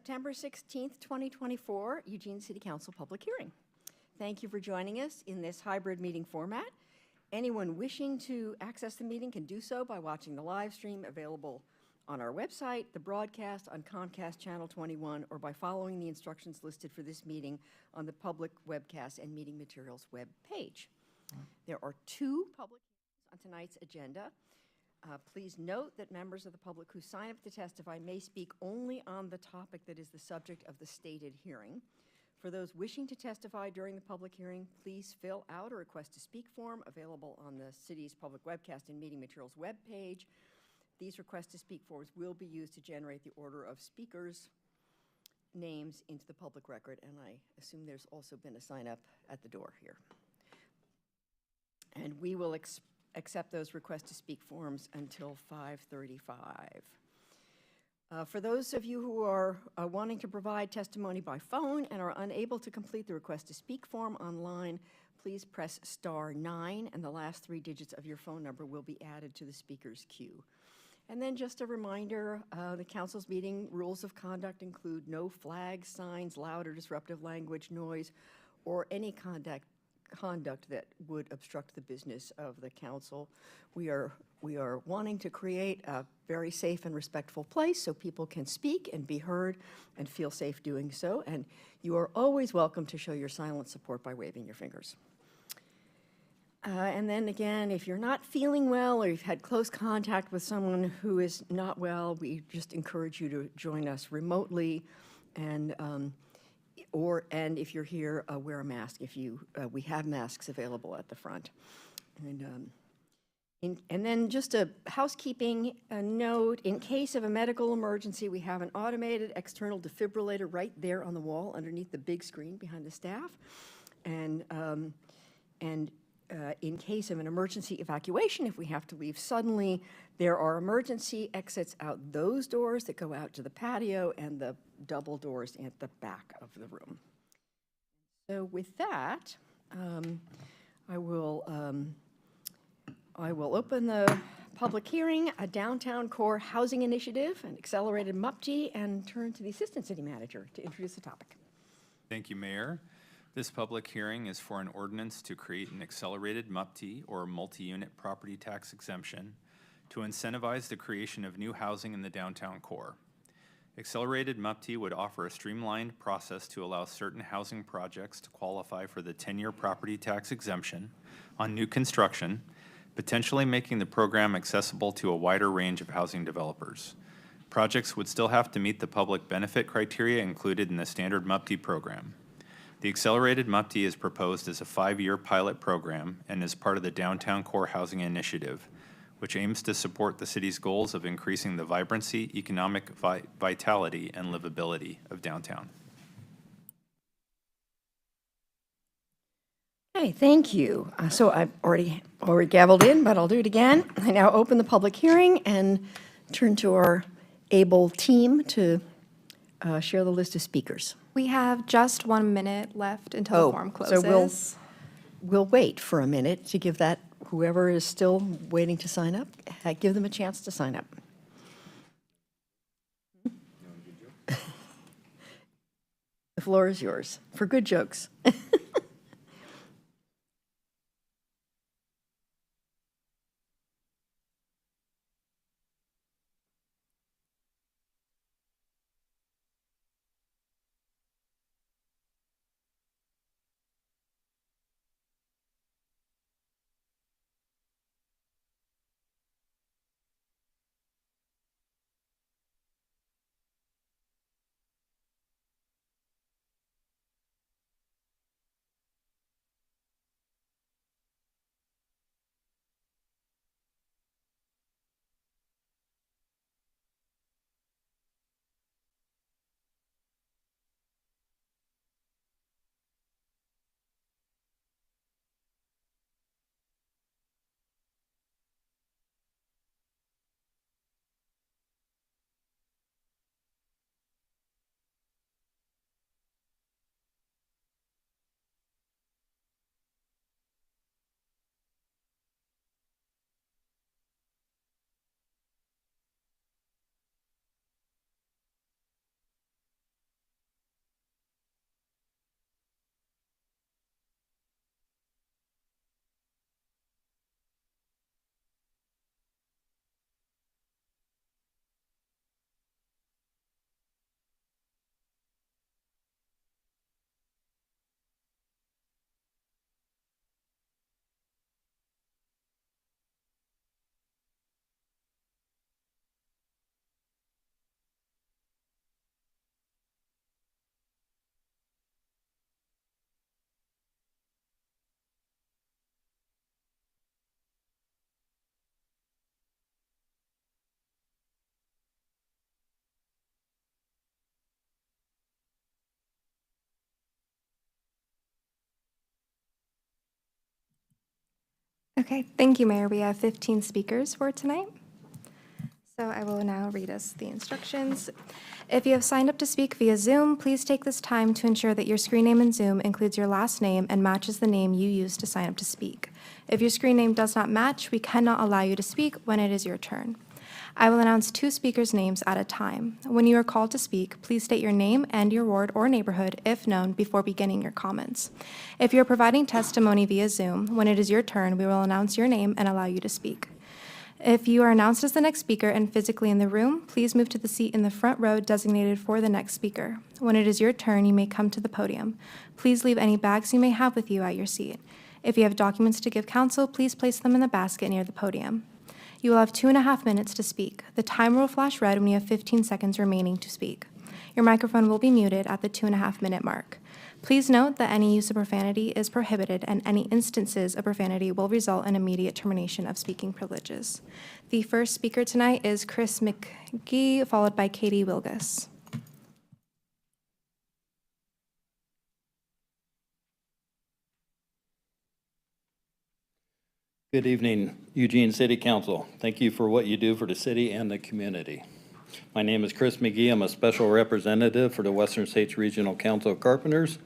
September 16th, 2024, Eugene City Council public hearing. Thank you for joining us in this hybrid meeting format. Anyone wishing to access the meeting can do so by watching the live stream available on our website, the broadcast on Comcast Channel 21, or by following the instructions listed for this meeting on the public webcast and meeting materials web page. There are two public hearings on tonight's agenda. Please note that members of the public who sign up to testify may speak only on the topic that is the subject of the stated hearing. For those wishing to testify during the public hearing, please fill out a request to speak form available on the city's public webcast and meeting materials webpage. These requests to speak forms will be used to generate the order of speakers' names into the public record, and I assume there's also been a sign up at the door here. And we will accept those requests to speak forms until 5:35. For those of you who are wanting to provide testimony by phone and are unable to complete the request to speak form online, please press *9 and the last 3 digits of your phone number will be added to the speaker's queue. And then just a reminder, the council's meeting rules of conduct include no flags, signs, loud or disruptive language, noise, or any conduct that would obstruct the business of the council. We are wanting to create a very safe and respectful place so people can speak and be heard and feel safe doing so. And you are always welcome to show your silent support by waving your fingers. And then again, if you're not feeling well or you've had close contact with someone who is not well, we just encourage you to join us remotely, and if you're here, wear a mask. We have masks available at the front. And then just a housekeeping note, in case of a medical emergency, we have an automated external defibrillator right there on the wall underneath the big screen behind the staff. And in case of an emergency evacuation, if we have to leave suddenly, there are emergency exits out those doors that go out to the patio and the double doors at the back of the room. So with that, I will open the public hearing, a downtown core housing initiative, an accelerated MUPT, and turn to the Assistant City Manager to introduce the topic. Thank you, Mayor. This public hearing is for an ordinance to create an accelerated MUPT, or multi-unit property tax exemption, to incentivize the creation of new housing in the downtown core. Accelerated MUPT would offer a streamlined process to allow certain housing projects to qualify for the 10-year property tax exemption on new construction, potentially making the program accessible to a wider range of housing developers. Projects would still have to meet the public benefit criteria included in the standard MUPT program. The Accelerated MUPT is proposed as a 5-year pilot program and is part of the Downtown Core Housing Initiative, which aims to support the city's goals of increasing the vibrancy, economic vitality, and livability of downtown. Okay, thank you. So I've already gavelled in, but I'll do it again. I now open the public hearing and turn to our able team to share the list of speakers. We have just 1 minute left until the form closes. So we'll wait for a minute to give that, whoever is still waiting to sign up, give them a chance to sign up. The floor is yours for good jokes. Okay, thank you, Mayor. We have 15 speakers for tonight. So I will now read us the instructions. If you have signed up to speak via Zoom, please take this time to ensure that your screen name in Zoom includes your last name and matches the name you used to sign up to speak. If your screen name does not match, we cannot allow you to speak when it is your turn. I will announce 2 speakers' names at a time. When you are called to speak, please state your name and your ward or neighborhood, if known, before beginning your comments. If you are providing testimony via Zoom, when it is your turn, we will announce your name and allow you to speak. If you are announced as the next speaker and physically in the room, please move to the seat in the front row designated for the next speaker. When it is your turn, you may come to the podium. Please leave any bags you may have with you at your seat. If you have documents to give counsel, please place them in the basket near the podium. You will have 2.5 minutes to speak. The timer will flash red when you have 15 seconds remaining to speak. Your microphone will be muted at the 2.5-minute mark. Please note that any use of profanity is prohibited, and any instances of profanity will result in immediate termination of speaking privileges. The first speaker tonight is Chris McGee, followed by Katie Wilgus. Good evening, Eugene City Council. Thank you for what you do for the city and the community. My name is Chris McGee. I'm a special representative for the Western States Regional Council of Carpenters.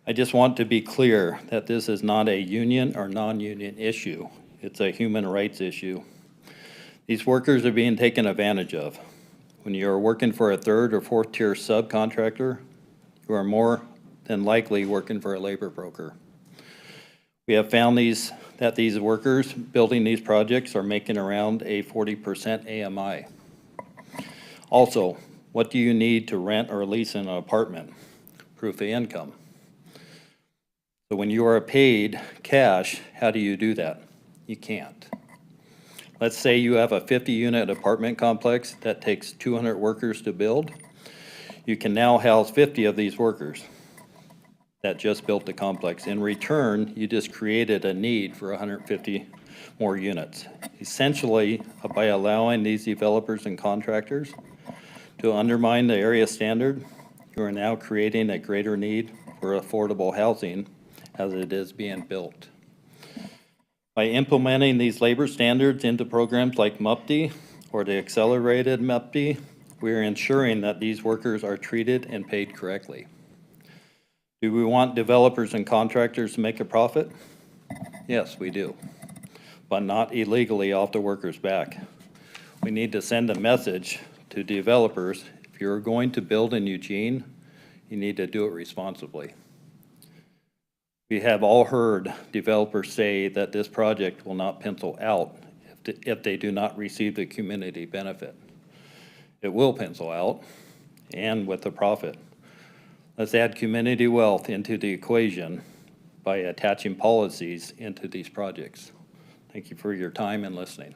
I just want to be clear that this is not a union or non-union issue. It's a human rights issue. These workers are being taken advantage of. When you're working for a 3rd or 4th tier subcontractor, you are more than likely working for a labor broker. We have found that these workers building these projects are making around a 40% AMI. Also, what do you need to rent or lease an apartment? Proof of income. So when you are paid cash, how do you do that? You can't. Let's say you have a 50-unit apartment complex that takes 200 workers to build. You can now house 50 of these workers that just built the complex. In return, you just created a need for 150 more units. Essentially, by allowing these developers and contractors to undermine the area standard, you are now creating a greater need for affordable housing as it is being built. By implementing these labor standards into programs like MUPTI or the accelerated MUPTI, we are ensuring that these workers are treated and paid correctly. Do we want developers and contractors to make a profit? Yes, we do, but not illegally off the workers' back. We need to send a message to developers: if you're going to build in Eugene, you need to do it responsibly. We have all heard developers say that this project will not pencil out if they do not receive the community benefit. It will pencil out, and with a profit. Let's add community wealth into the equation by attaching policies into these projects. Thank you for your time and listening.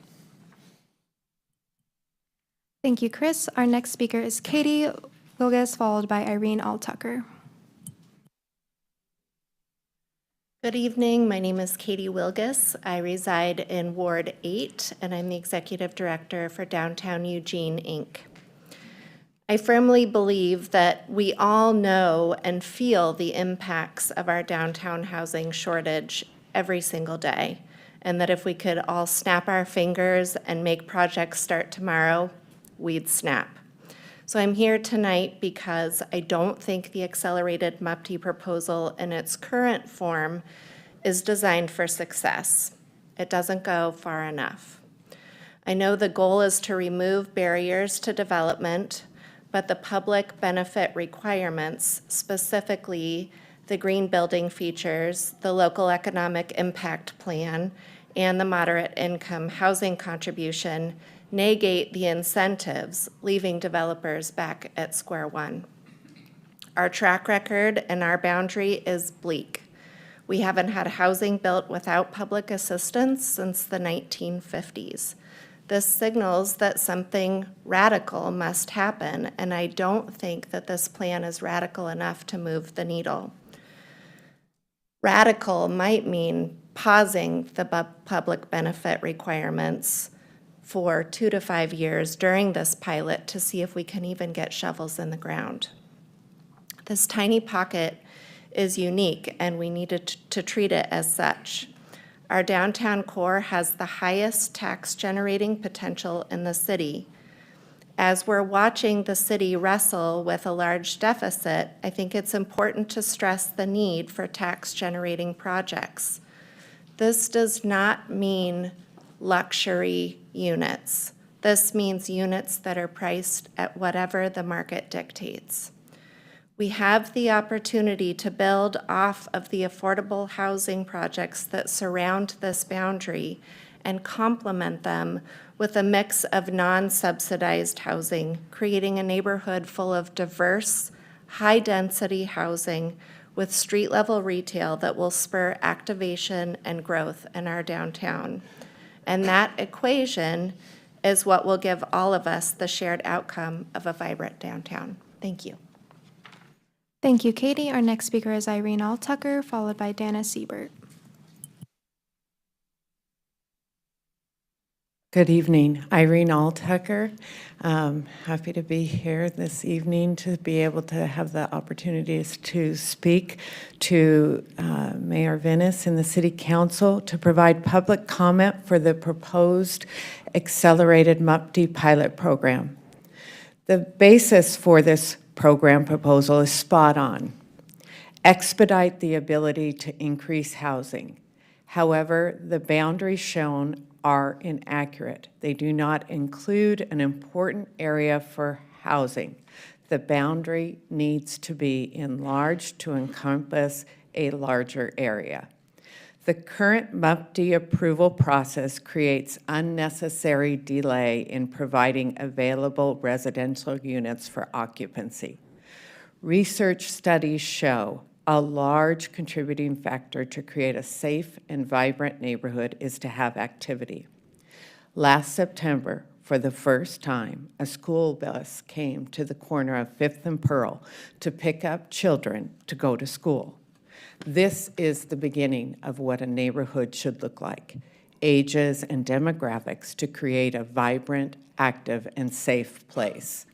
Thank you, Chris. Our next speaker is Katie Wilgus, followed by Irene Altucker. Good evening. My name is Katie Wilgus. I reside in Ward 8, and I'm the Executive Director for Downtown Eugene, Inc. I firmly believe that we all know and feel the impacts of our downtown housing shortage every single day, and that if we could all snap our fingers and make projects start tomorrow, we'd snap. So I'm here tonight because I don't think the accelerated MUPTI proposal in its current form is designed for success. It doesn't go far enough. I know the goal is to remove barriers to development, but the public benefit requirements, specifically the green building features, the local economic impact plan, and the moderate income housing contribution, negate the incentives, leaving developers back at square one. Our track record and our boundary is bleak. We haven't had housing built without public assistance since the 1950s. This signals that something radical must happen, and I don't think that this plan is radical enough to move the needle. Radical might mean pausing the public benefit requirements for 2 to 5 years during this pilot to see if we can even get shovels in the ground. This tiny pocket is unique, and we needed to treat it as such. Our downtown core has the highest tax generating potential in the city. As we're watching the city wrestle with a large deficit, I think it's important to stress the need for tax generating projects. This does not mean luxury units. This means units that are priced at whatever the market dictates. We have the opportunity to build off of the affordable housing projects that surround this boundary and complement them with a mix of non-subsidized housing, creating a neighborhood full of diverse, high-density housing with street-level retail that will spur activation and growth in our downtown. And that equation is what will give all of us the shared outcome of a vibrant downtown. Thank you. Thank you, Katie. Our next speaker is Irene Altucker, followed by Dana Siebert. Good evening, Irene Altucker. Happy to be here this evening to be able to have the opportunities to speak to Mayor Venus and the City Council to provide public comment for the proposed accelerated MUPD pilot program. The basis for this program proposal is spot on. Expedite the ability to increase housing. However, the boundaries shown are inaccurate. They do not include an important area for housing. The boundary needs to be enlarged to encompass a larger area. The current MUPD approval process creates unnecessary delay in providing available residential units for occupancy. Research studies show a large contributing factor to create a safe and vibrant neighborhood is to have activity. Last September, for the first time, a school bus came to the corner of 5th and Pearl to pick up children to go to school. This is the beginning of what a neighborhood should look like, ages and demographics to create a vibrant, active, and safe place.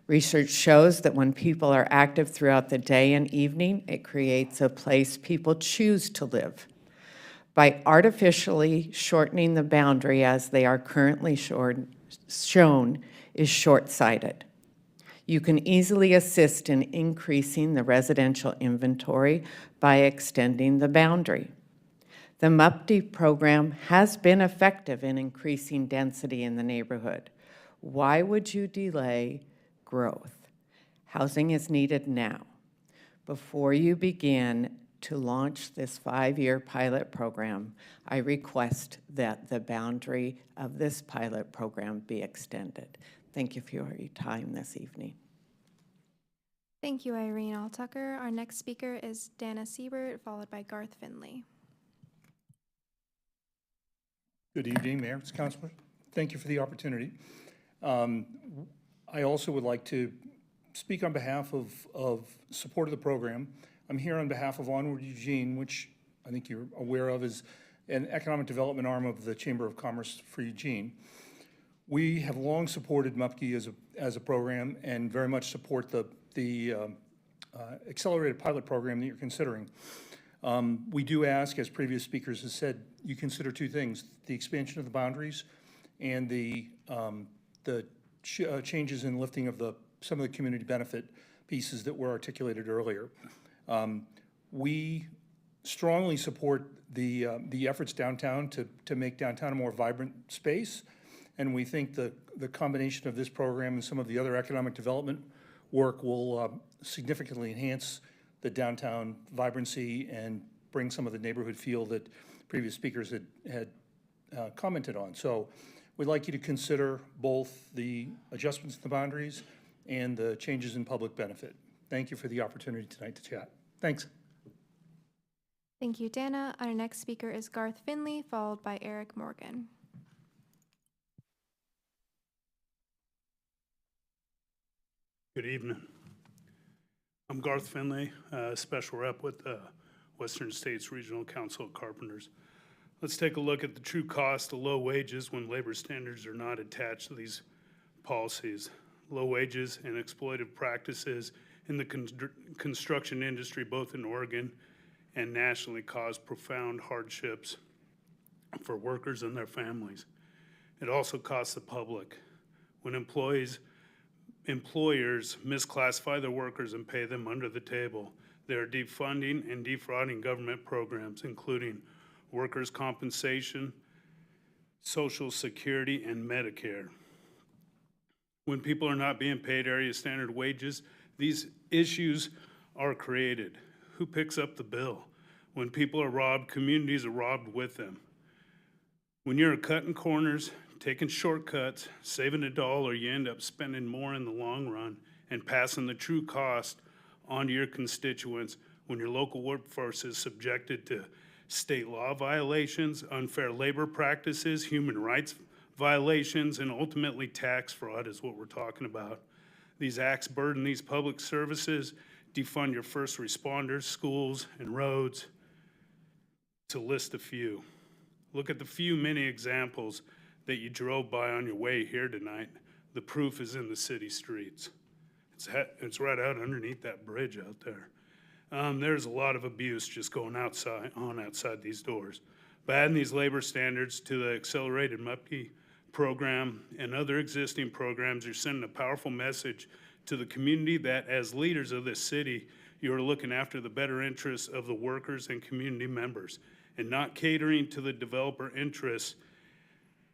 Research shows that when people are active throughout the day and evening, it creates a place people choose to live. By artificially shortening the boundary as they are currently shown is short-sighted. You can easily assist in increasing the residential inventory by extending the boundary. The MUPD program has been effective in increasing density in the neighborhood. Why would you delay growth? Housing is needed now. Before you begin to launch this 5-year pilot program, I request that the boundary of this pilot program be extended. Thank you for your time this evening. Thank you, Irene Altucker. Our next speaker is Dana Siebert, followed by Garth Finley. Good evening, Mayor, Councilor. Thank you for the opportunity. I also would like to speak on behalf of support of the program. I'm here on behalf of Onward Eugene, which I think you're aware of is an economic development arm of the Chamber of Commerce for Eugene. We have long supported MUPD as a program and very much support the accelerated pilot program that you're considering. We do ask, as previous speakers have said, you consider two things: the expansion of the boundaries and the changes in lifting of some of the community benefit pieces that were articulated earlier. We strongly support the efforts downtown to make downtown a more vibrant space, and we think the combination of this program and some of the other economic development work will significantly enhance the downtown vibrancy and bring some of the neighborhood feel that previous speakers had commented on. So we'd like you to consider both the adjustments to the boundaries and the changes in public benefit. Thank you for the opportunity tonight to chat. Thanks. Thank you, Dana. Our next speaker is Garth Finley, followed by Eric Morgan. Good evening. I'm Garth Finley, Special Rep with the Western States Regional Council of Carpenters. Let's take a look at the true cost of low wages when labor standards are not attached to these policies. Low wages and exploitive practices in the construction industry, both in Oregon and nationally, cause profound hardships for workers and their families. It also costs the public. When employers misclassify their workers and pay them under the table, they are defunding and defrauding government programs, including workers' compensation, Social Security, and Medicare. When people are not being paid area standard wages, these issues are created. Who picks up the bill? When people are robbed, communities are robbed with them. When you're cutting corners, taking shortcuts, saving a dollar, you end up spending more in the long run and passing the true cost onto your constituents when your local workforce is subjected to state law violations, unfair labor practices, human rights violations, and ultimately tax fraud is what we're talking about. These acts burden these public services, defund your first responders, schools, and roads, to list a few. Look at the many examples that you drove by on your way here tonight. The proof is in the city streets. It's right out underneath that bridge out there. There's a lot of abuse just going outside these doors. By adding these labor standards to the accelerated MUPTI program and other existing programs, you're sending a powerful message to the community that as leaders of this city, you are looking after the better interests of the workers and community members and not catering to the developer interests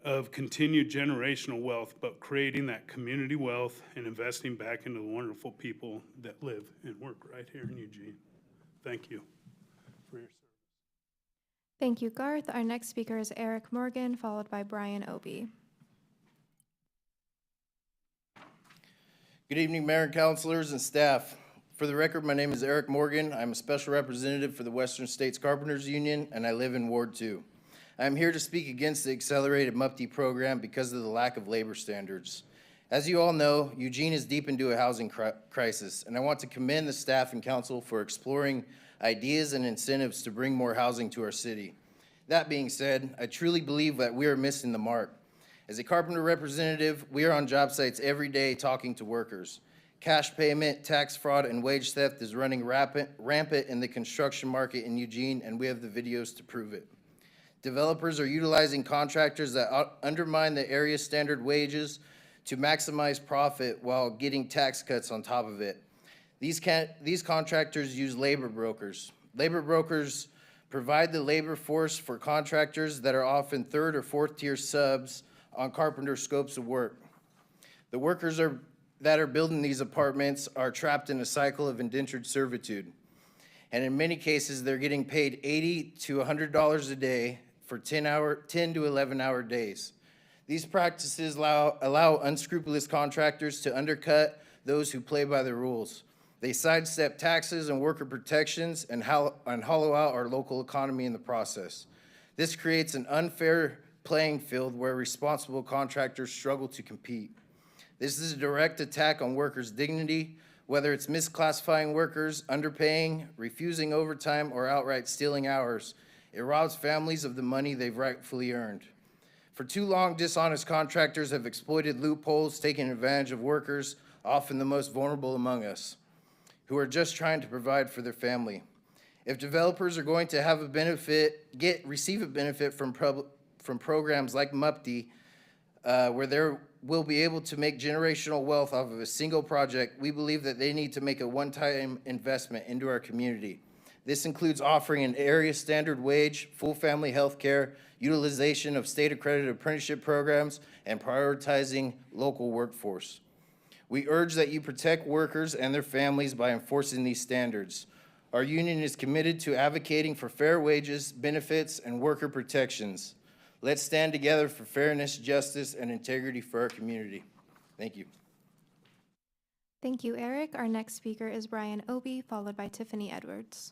of continued generational wealth, but creating that community wealth and investing back into the wonderful people that live and work right here in Eugene. Thank you for your service. Thank you, Garth. Our next speaker is Eric Morgan, followed by Brian Obie. Good evening, Mayor and councilors and staff. For the record, my name is Eric Morgan. I'm a special representative for the Western States Carpenters Union, and I live in Ward 2. I'm here to speak against the accelerated MUPTI program because of the lack of labor standards. As you all know, Eugene is deep into a housing crisis, and I want to commend the staff and council for exploring ideas and incentives to bring more housing to our city. That being said, I truly believe that we are missing the mark. As a carpenter representative, we are on job sites every day talking to workers. Cash payment, tax fraud, and wage theft is running rampant in the construction market in Eugene, and we have the videos to prove it. Developers are utilizing contractors that undermine the area standard wages to maximize profit while getting tax cuts on top of it. These contractors use labor brokers. Labor brokers provide the labor force for contractors that are often third or fourth tier subs on carpenter scopes of work. The workers that are building these apartments are trapped in a cycle of indentured servitude. And in many cases, they're getting paid $80 to $100 a day for 10 to 11-hour days. These practices allow unscrupulous contractors to undercut those who play by the rules. They sidestep taxes and worker protections and hollow out our local economy in the process. This creates an unfair playing field where responsible contractors struggle to compete. This is a direct attack on workers' dignity, whether it's misclassifying workers, underpaying, refusing overtime, or outright stealing hours. It robs families of the money they've rightfully earned. For too long, dishonest contractors have exploited loopholes, taking advantage of workers, often the most vulnerable among us, who are just trying to provide for their family. If developers are going to have receive a benefit from programs like MUPTI, where they will be able to make generational wealth off of a single project, we believe that they need to make a one-time investment into our community. This includes offering an area standard wage, full family health care, utilization of state-accredited apprenticeship programs, and prioritizing local workforce. We urge that you protect workers and their families by enforcing these standards. Our union is committed to advocating for fair wages, benefits, and worker protections. Let's stand together for fairness, justice, and integrity for our community. Thank you. Thank you, Eric. Our next speaker is Brian Obie, followed by Tiffany Edwards.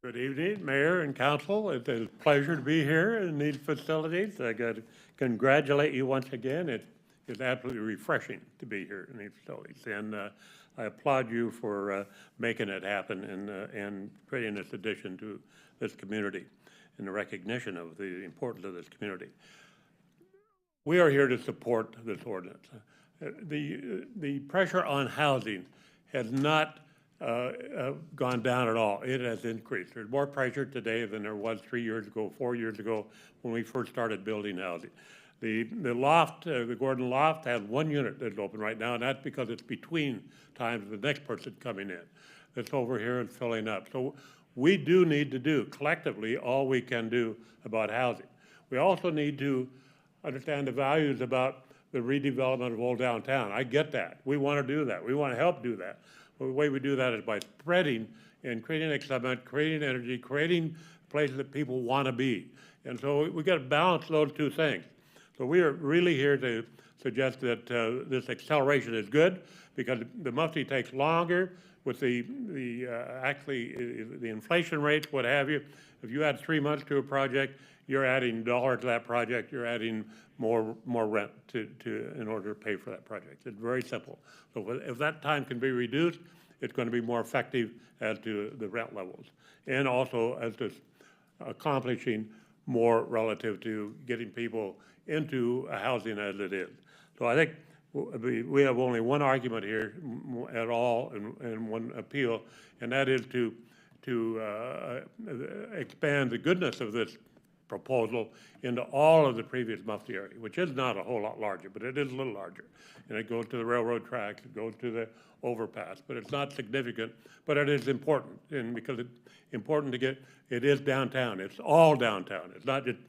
Good evening, Mayor and Council. It's a pleasure to be here in these facilities. I got to congratulate you once again. It is absolutely refreshing to be here in these facilities. And I applaud you for making it happen and creating this addition to this community and the recognition of the importance of this community. We are here to support this ordinance. The pressure on housing has not gone down at all. It has increased. There's more pressure today than there was 3 years ago, 4 years ago, when we first started building housing. The loft, the Gordon Loft, has 1 unit that's open right now, and that's because it's between times the next person coming in. It's over here and filling up. So we do need to do collectively all we can do about housing. We also need to understand the values about the redevelopment of Old Downtown. I get that. We want to do that. We want to help do that. But the way we do that is by spreading and creating excitement, creating energy, creating places that people want to be. And so we got to balance those two things. So we are really here to suggest that this acceleration is good, because the Mufti takes longer with the inflation rates, what have you. If you add 3 months to a project, you're adding dollars to that project, you're adding more rent in order to pay for that project. It's very simple. So if that time can be reduced, it's going to be more effective as to the rent levels, and also as to accomplishing more relative to getting people into housing as it is. So I think we have only one argument here at all, and one appeal, and that is to expand the goodness of this proposal into all of the previous Mufti area, which is not a whole lot larger, but it is a little larger. And it goes to the railroad tracks, it goes to the overpass, but it's not significant, but it is important. And because it's important to get, it is downtown. It's all downtown. It's not just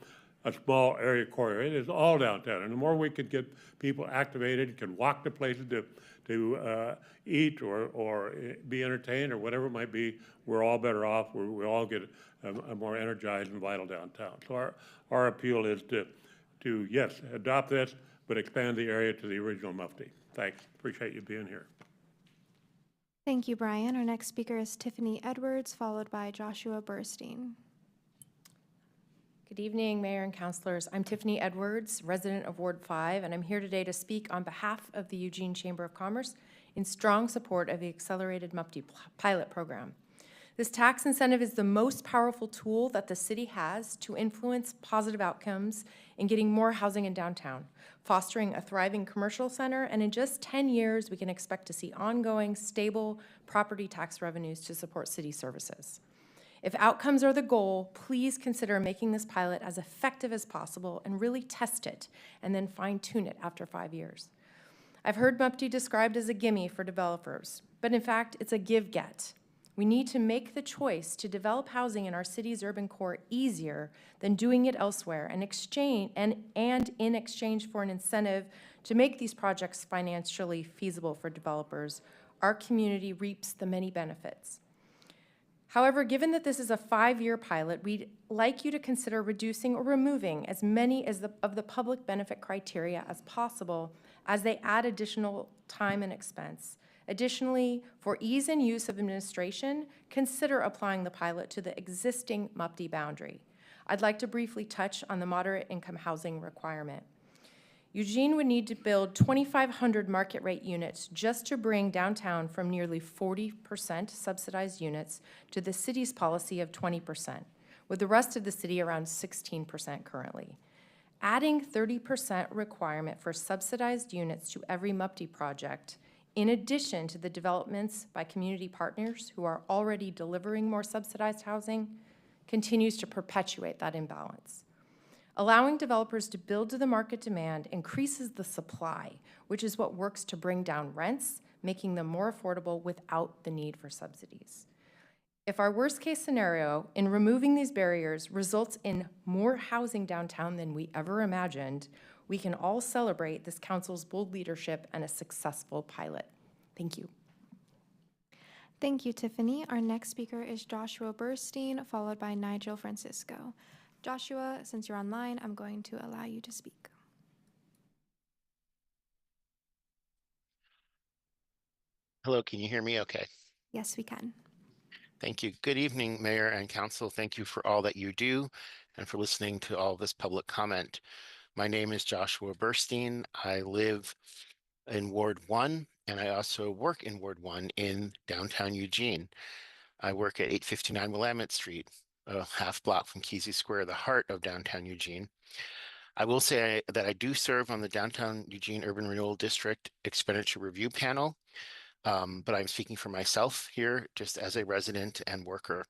a small area core. It is all downtown. And the more we could get people activated, can walk to places to eat or be entertained or whatever it might be, we're all better off. We all get a more energized and vital downtown. So our appeal is to yes, adopt this, but expand the area to the original Mufti. Thanks. Appreciate you being here. Thank you, Brian. Our next speaker is Tiffany Edwards, followed by Joshua Burstein. Good evening, Mayor and Councilors. I'm Tiffany Edwards, resident of Ward 5, and I'm here today to speak on behalf of the Eugene Chamber of Commerce in strong support of the Accelerated Mufti Pilot Program. This tax incentive is the most powerful tool that the city has to influence positive outcomes in getting more housing in downtown, fostering a thriving commercial center, and in just 10 years, we can expect to see ongoing, stable property tax revenues to support city services. If outcomes are the goal, please consider making this pilot as effective as possible and really test it, and then fine-tune it after 5 years. I've heard Mufti described as a gimme for developers, but in fact, it's a give-get. We need to make the choice to develop housing in our city's urban core easier than doing it elsewhere, and in exchange for an incentive to make these projects financially feasible for developers, our community reaps the many benefits. However, given that this is a 5-year pilot, we'd like you to consider reducing or removing as many of the public benefit criteria as possible as they add additional time and expense. Additionally, for ease and use of administration, consider applying the pilot to the existing Mufti boundary. I'd like to briefly touch on the moderate income housing requirement. Eugene would need to build 2,500 market rate units just to bring downtown from nearly 40% subsidized units to the city's policy of 20%, with the rest of the city around 16% currently. Adding 30% requirement for subsidized units to every Mufti project, in addition to the developments by community partners who are already delivering more subsidized housing, continues to perpetuate that imbalance. Allowing developers to build to the market demand increases the supply, which is what works to bring down rents, making them more affordable without the need for subsidies. If our worst-case scenario in removing these barriers results in more housing downtown than we ever imagined, we can all celebrate this council's bold leadership and a successful pilot. Thank you. Thank you, Tiffany. Our next speaker is Joshua Burstein, followed by Nigel Francisco. Joshua, since you're online, I'm going to allow you to speak. Hello, can you hear me okay? Yes, we can. Thank you. Good evening, Mayor and Council. Thank you for all that you do and for listening to all this public comment. My name is Joshua Burstein. I live in Ward 1, and I also work in Ward 1 in downtown Eugene. I work at 859 Willamette Street, a half block from Kesey Square, the heart of downtown Eugene. I will say that I do serve on the Downtown Eugene Urban Renewal District Expenditure Review Panel. but I'm speaking for myself here just as a resident and worker.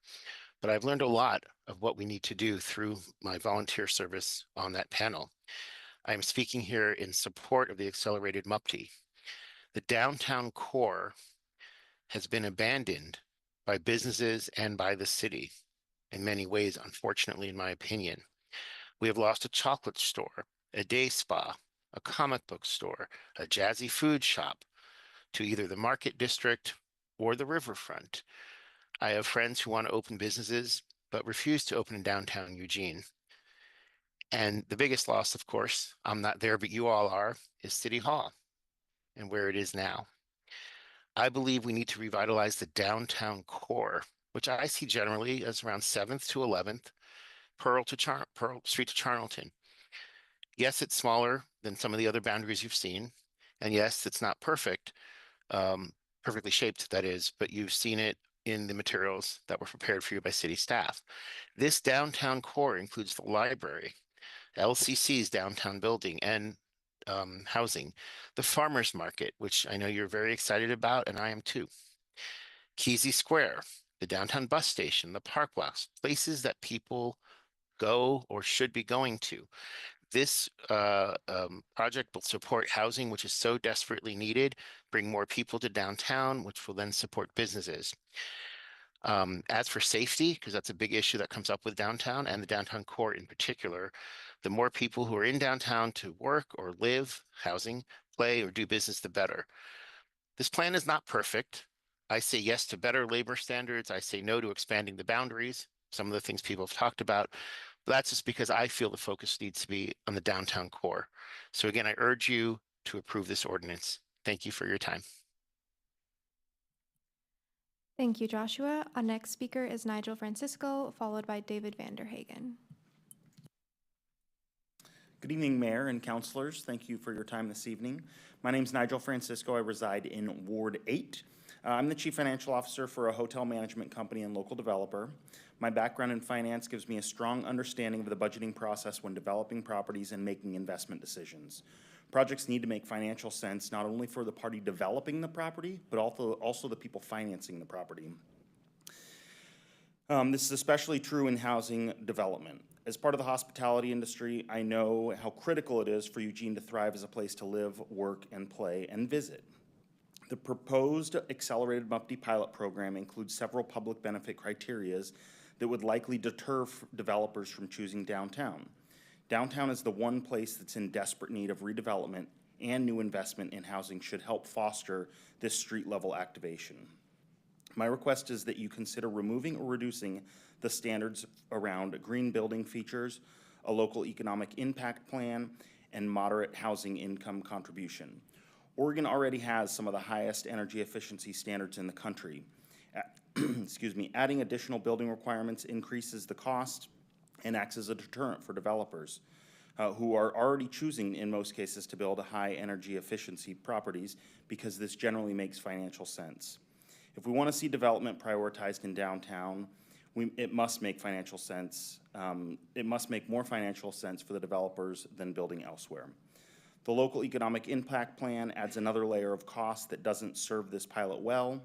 But I've learned a lot of what we need to do through my volunteer service on that panel. I am speaking here in support of the accelerated MUPTI. The downtown core has been abandoned by businesses and by the city in many ways, unfortunately, in my opinion. We have lost a chocolate store, a day spa, a comic book store, a jazzy food shop to either the Market District or the riverfront. I have friends who want to open businesses but refuse to open in downtown Eugene. And the biggest loss, of course, I'm not there, but you all are, is City Hall and where it is now. I believe we need to revitalize the downtown core, which I see generally as around 7th to 11th, Pearl Street to Charlton. Yes, it's smaller than some of the other boundaries you've seen. And yes, it's not perfect, perfectly shaped, that is, but you've seen it in the materials that were prepared for you by city staff. This downtown core includes the library, LCC's downtown building, and housing, the farmers market, which I know you're very excited about, and I am too. Kesey Square, the downtown bus station, the park blocks, places that people go or should be going to. This project will support housing, which is so desperately needed, bring more people to downtown, which will then support businesses. As for safety, because that's a big issue that comes up with downtown and the downtown core in particular, the more people who are in downtown to work or live, housing, play, or do business, the better. This plan is not perfect. I say yes to better labor standards. I say no to expanding the boundaries, some of the things people have talked about. But that's just because I feel the focus needs to be on the downtown core. So again, I urge you to approve this ordinance. Thank you for your time. Thank you, Joshua. Our next speaker is Nigel Francisco, followed by David Vanderhagen. Good evening, Mayor and councilors. Thank you for your time this evening. My name is Nigel Francisco. I reside in Ward 8. I'm the Chief Financial Officer for a hotel management company and local developer. My background in finance gives me a strong understanding of the budgeting process when developing properties and making investment decisions. Projects need to make financial sense not only for the party developing the property, but also the people financing the property. This is especially true in housing development. As part of the hospitality industry, I know how critical it is for Eugene to thrive as a place to live, work, and play, and visit. The proposed accelerated MUPTI pilot program includes several public benefit criteria that would likely deter developers from choosing downtown. Downtown is the one place that's in desperate need of redevelopment, and new investment in housing should help foster this street-level activation. My request is that you consider removing or reducing the standards around green building features, a local economic impact plan, and moderate housing income contribution. Oregon already has some of the highest energy efficiency standards in the country. Excuse me, adding additional building requirements increases the cost and acts as a deterrent for developers who are already choosing, in most cases, to build high energy efficiency properties because this generally makes financial sense. If we want to see development prioritized in downtown, it must make financial sense. It must make more financial sense for the developers than building elsewhere. The local economic impact plan adds another layer of cost that doesn't serve this pilot well.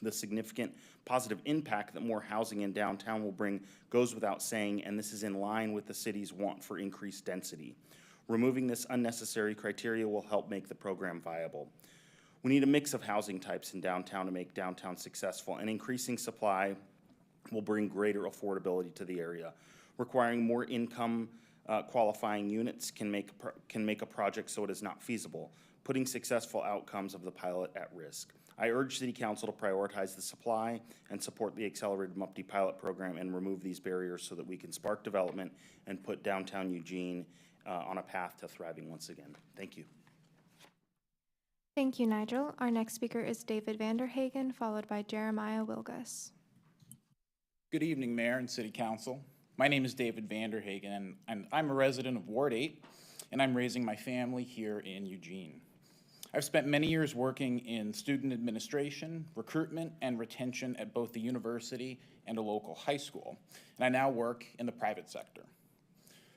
The significant positive impact that more housing in downtown will bring goes without saying, and this is in line with the city's want for increased density. Removing this unnecessary criteria will help make the program viable. We need a mix of housing types in downtown to make downtown successful, and increasing supply will bring greater affordability to the area. Requiring more income qualifying units can make a project so it is not feasible, putting successful outcomes of the pilot at risk. I urge City Council to prioritize the supply and support the accelerated MUPTI pilot program and remove these barriers so that we can spark development and put downtown Eugene on a path to thriving once again. Thank you. Thank you, Nigel. Our next speaker is David Vanderhagen, followed by Jeremiah Wilgus. Good evening, Mayor and City Council. My name is David Vanderhagen, and I'm a resident of Ward 8, and I'm raising my family here in Eugene. I've spent many years working in student administration, recruitment, and retention at both the university and a local high school, and I now work in the private sector.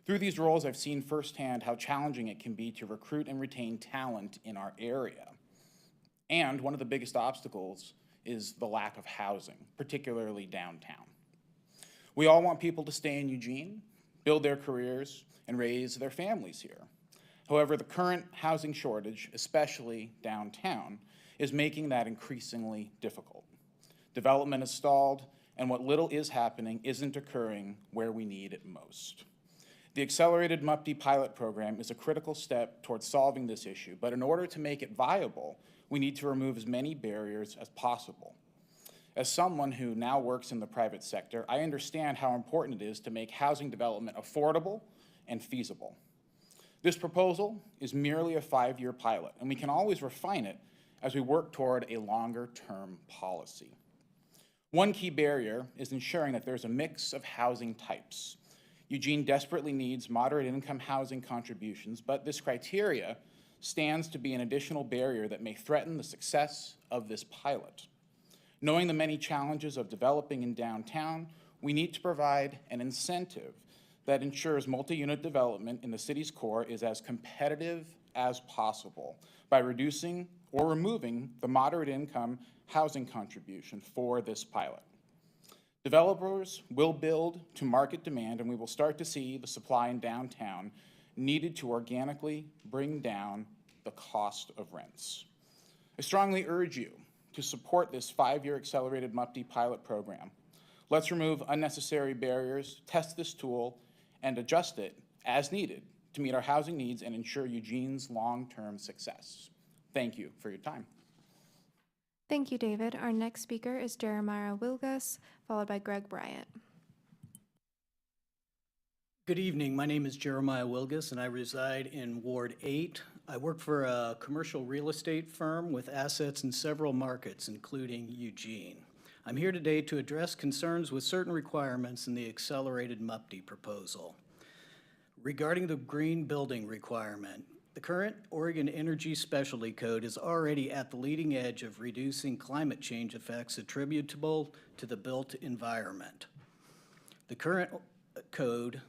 Through these roles, I've seen firsthand how challenging it can be to recruit and retain talent in our area. And one of the biggest obstacles is the lack of housing, particularly downtown. We all want people to stay in Eugene, build their careers, and raise their families here. However, the current housing shortage, especially downtown, is making that increasingly difficult. Development is stalled, and what little is happening isn't occurring where we need it most. The Accelerated MUPD pilot program is a critical step towards solving this issue, but in order to make it viable, we need to remove as many barriers as possible. As someone who now works in the private sector, I understand how important it is to make housing development affordable and feasible. This proposal is merely a 5-year pilot, and we can always refine it as we work toward a longer-term policy. One key barrier is ensuring that there's a mix of housing types. Eugene desperately needs moderate income housing contributions, but this criteria stands to be an additional barrier that may threaten the success of this pilot. Knowing the many challenges of developing in downtown, we need to provide an incentive that ensures multi-unit development in the city's core is as competitive as possible by reducing or removing the moderate income housing contribution for this pilot. Developers will build to market demand, and we will start to see the supply in downtown needed to organically bring down the cost of rents. I strongly urge you to support this 5-year Accelerated MUPD pilot program. Let's remove unnecessary barriers, test this tool, and adjust it as needed to meet our housing needs and ensure Eugene's long-term success. Thank you for your time. Thank you, David. Our next speaker is Jeremiah Wilgus, followed by Greg Bryant. Good evening. My name is Jeremiah Wilgus, and I reside in Ward 8. I work for a commercial real estate firm with assets in several markets, including Eugene. I'm here today to address concerns with certain requirements in the Accelerated MUPD proposal. Regarding the green building requirement, the current Oregon Energy Specialty Code is already at the leading edge of reducing climate change effects attributable to the built environment. The current code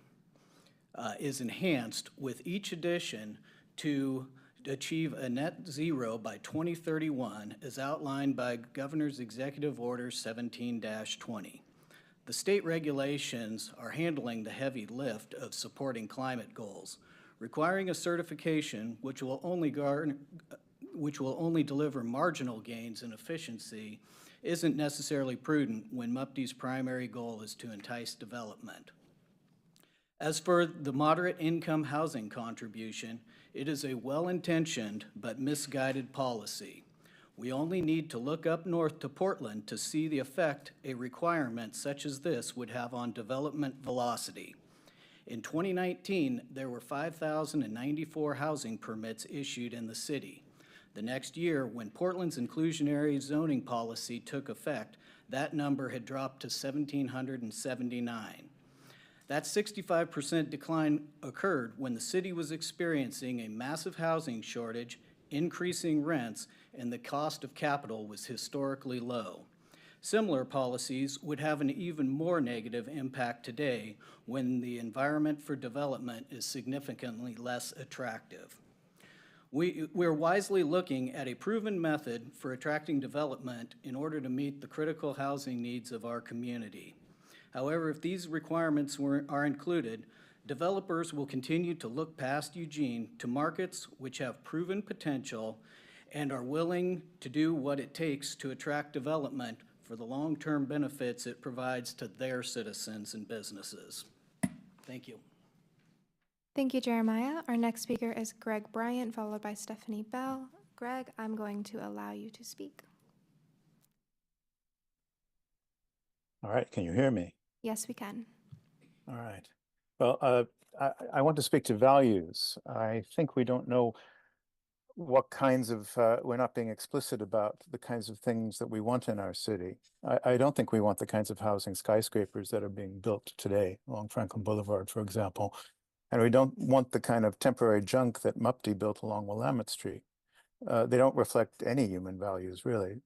is enhanced with each addition to achieve a net zero by 2031 as outlined by Governor's Executive Order 17-20. The state regulations are handling the heavy lift of supporting climate goals, requiring a certification which will only deliver marginal gains in efficiency isn't necessarily prudent when MUPD's primary goal is to entice development. As for the moderate income housing contribution, it is a well-intentioned but misguided policy. We only need to look up north to Portland to see the effect a requirement such as this would have on development velocity. In 2019, there were 5,094 housing permits issued in the city. The next year, when Portland's inclusionary zoning policy took effect, that number had dropped to 1,779. That 65% decline occurred when the city was experiencing a massive housing shortage, increasing rents, and the cost of capital was historically low. Similar policies would have an even more negative impact today when the environment for development is significantly less attractive. We're wisely looking at a proven method for attracting development in order to meet the critical housing needs of our community. However, if these requirements are included, developers will continue to look past Eugene to markets which have proven potential and are willing to do what it takes to attract development for the long-term benefits it provides to their citizens and businesses. Thank you. Thank you, Jeremiah. Our next speaker is Greg Bryant, followed by Stephanie Bell. Greg, I'm going to allow you to speak. All right, can you hear me? Yes, we can. All right. Well, I want to speak to values. I think we don't know what kinds of, we're not being explicit about the kinds of things that we want in our city. I don't think we want the kinds of housing skyscrapers that are being built today along Franklin Boulevard, for example. And we don't want the kind of temporary junk that MUPD built along Willamette Street. They don't reflect any human values, really.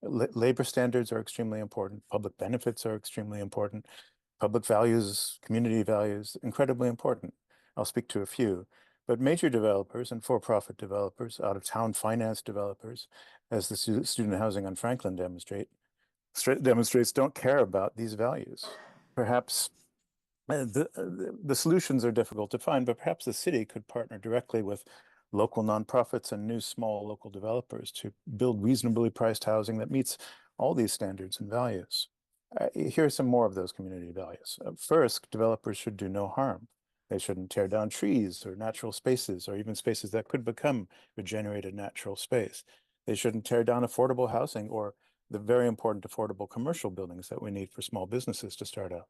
Labor standards are extremely important. Public benefits are extremely important. Public values, community values, incredibly important. I'll speak to a few. But major developers and for-profit developers, out-of-town finance developers, as the student housing on Franklin demonstrates, don't care about these values. Perhaps the solutions are difficult to find, but perhaps the city could partner directly with local nonprofits and new small local developers to build reasonably priced housing that meets all these standards and values. Here are some more of those community values. First, developers should do no harm. They shouldn't tear down trees or natural spaces or even spaces that could become regenerated natural space. They shouldn't tear down affordable housing or the very important affordable commercial buildings that we need for small businesses to start out.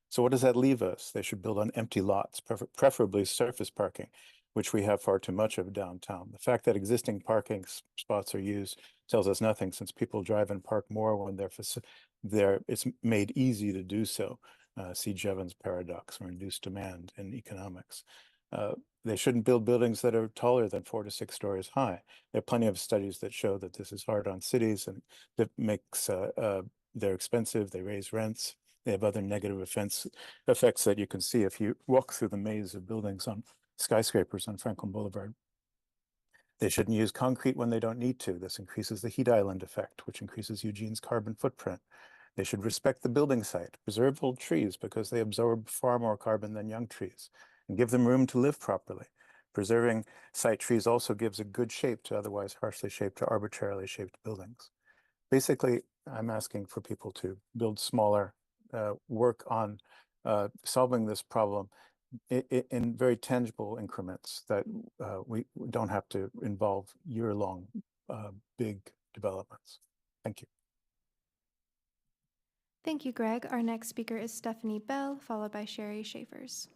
So what does that leave us? They should build on empty lots, preferably surface parking, which we have far too much of downtown. The fact that existing parking spots are used tells us nothing, since people drive and park more when it's made easy to do so. See Jevons paradox, or reduced demand in economics. They shouldn't build buildings that are taller than 4 to 6 stories high. There are plenty of studies that show that this is hard on cities, and that makes they're expensive, they raise rents, they have other negative effects that you can see if you walk through the maze of buildings on skyscrapers on Franklin Boulevard. They shouldn't use concrete when they don't need to. This increases the heat island effect, which increases Eugene's carbon footprint. They should respect the building site, preserve old trees because they absorb far more carbon than young trees, and give them room to live properly. Preserving site trees also gives a good shape to otherwise harshly shaped or arbitrarily shaped buildings. Basically, I'm asking for people to build smaller, work on solving this problem in very tangible increments that we don't have to involve year-long big developments. Thank you. Thank you, Greg. Our next speaker is Stephanie Bell, followed by Sherry Schaefers.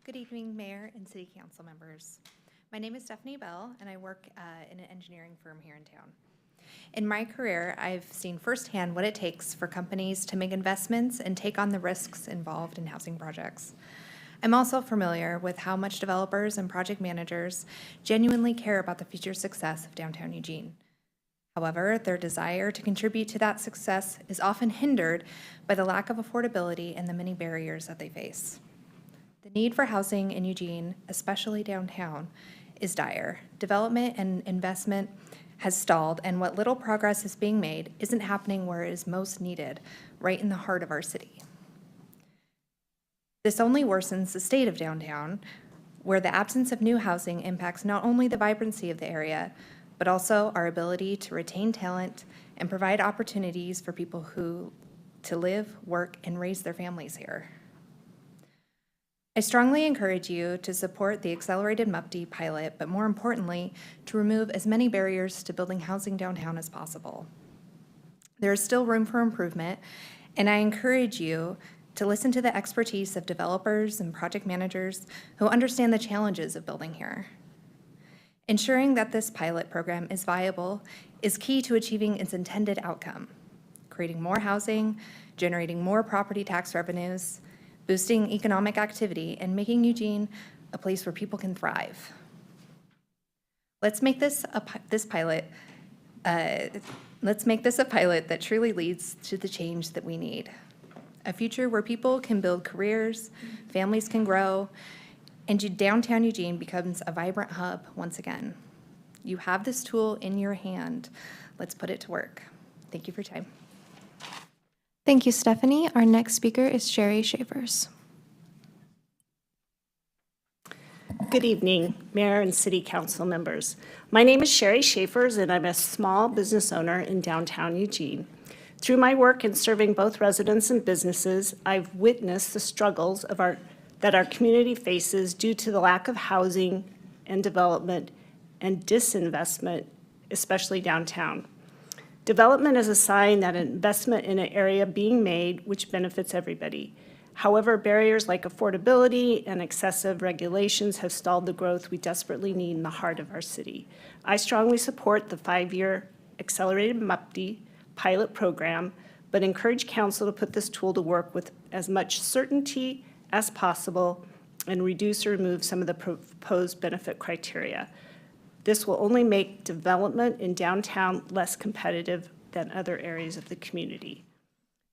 Good evening, Mayor and City Council members. My name is Stephanie Bell, and I work in an engineering firm here in town. In my career, I've seen firsthand what it takes for companies to make investments and take on the risks involved in housing projects. I'm also familiar with how much developers and project managers genuinely care about the future success of downtown Eugene. However, their desire to contribute to that success is often hindered by the lack of affordability and the many barriers that they face. The need for housing in Eugene, especially downtown, is dire. Development and investment has stalled, and what little progress is being made isn't happening where it is most needed, right in the heart of our city. This only worsens the state of downtown, where the absence of new housing impacts not only the vibrancy of the area, but also our ability to retain talent and provide opportunities for people to live, work, and raise their families here. I strongly encourage you to support the accelerated MUPD pilot, but more importantly, to remove as many barriers to building housing downtown as possible. There is still room for improvement, and I encourage you to listen to the expertise of developers and project managers who understand the challenges of building here. Ensuring that this pilot program is viable is key to achieving its intended outcome, creating more housing, generating more property tax revenues, boosting economic activity, and making Eugene a place where people can thrive. Let's make this a pilot that truly leads to the change that we need. A future where people can build careers, families can grow, and downtown Eugene becomes a vibrant hub once again. You have this tool in your hand. Let's put it to work. Thank you for your time. Thank you, Stephanie. Our next speaker is Sherry Schaefers. Good evening, Mayor and City Council members. My name is Sherry Schaefers, and I'm a small business owner in downtown Eugene. Through my work in serving both residents and businesses, I've witnessed the struggles that our community faces due to the lack of housing and development and disinvestment, especially downtown. Development is a sign that an investment in an area being made which benefits everybody. However, barriers like affordability and excessive regulations have stalled the growth we desperately need in the heart of our city. I strongly support the 5-year accelerated MUPD pilot program, but encourage council to put this tool to work with as much certainty as possible and reduce or remove some of the proposed benefit criteria. This will only make development in downtown less competitive than other areas of the community.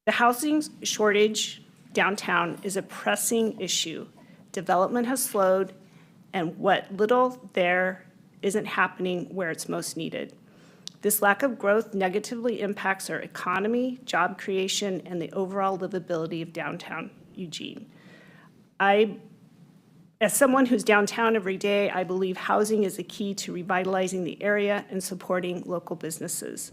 The housing shortage downtown is a pressing issue. Development has slowed and what little there isn't happening where it's most needed. This lack of growth negatively impacts our economy, job creation, and the overall livability of downtown Eugene. As someone who's downtown every day, I believe housing is a key to revitalizing the area and supporting local businesses.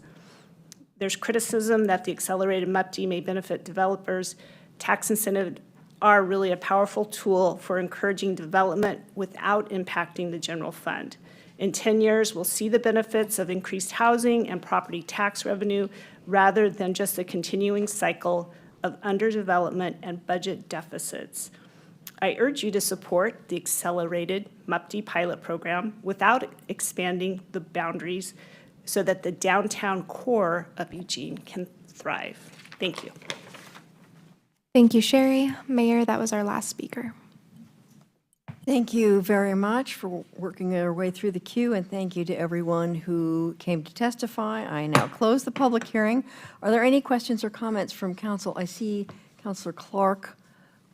There's criticism that the accelerated MUPD may benefit developers. Tax incentives are really a powerful tool for encouraging development without impacting the general fund. In 10 years, we'll see the benefits of increased housing and property tax revenue rather than just a continuing cycle of underdevelopment and budget deficits. I urge you to support the accelerated MUPD pilot program without expanding the boundaries so that the downtown core of Eugene can thrive. Thank you. Thank you, Sherry. Mayor, that was our last speaker. Thank you very much for working our way through the queue, and thank you to everyone who came to testify. I now close the public hearing. Are there any questions or comments from council? I see Councilor Clark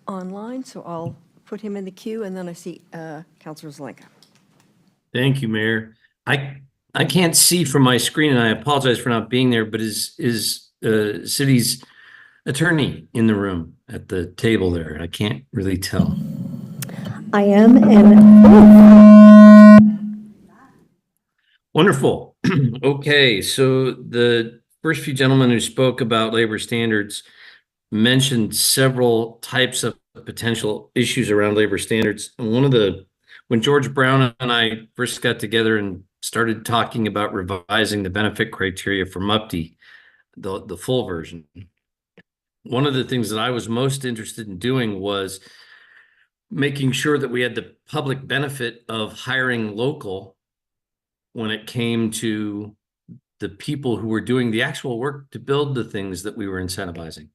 online, so I'll put him in the queue, and then I see Councilor Zelenka. Thank you, Mayor. I can't see from my screen, and I apologize for not being there, but is city's attorney in the room at the table there? I can't really tell. I am, Wonderful. Okay, so the first few gentlemen who spoke about labor standards mentioned several types of potential issues around labor standards. And when George Brown and I first got together and started talking about revising the benefit criteria for MUPD, the full version, one of the things that I was most interested in doing was making sure that we had the public benefit of hiring local when it came to the people who were doing the actual work to build the things that we were incentivizing,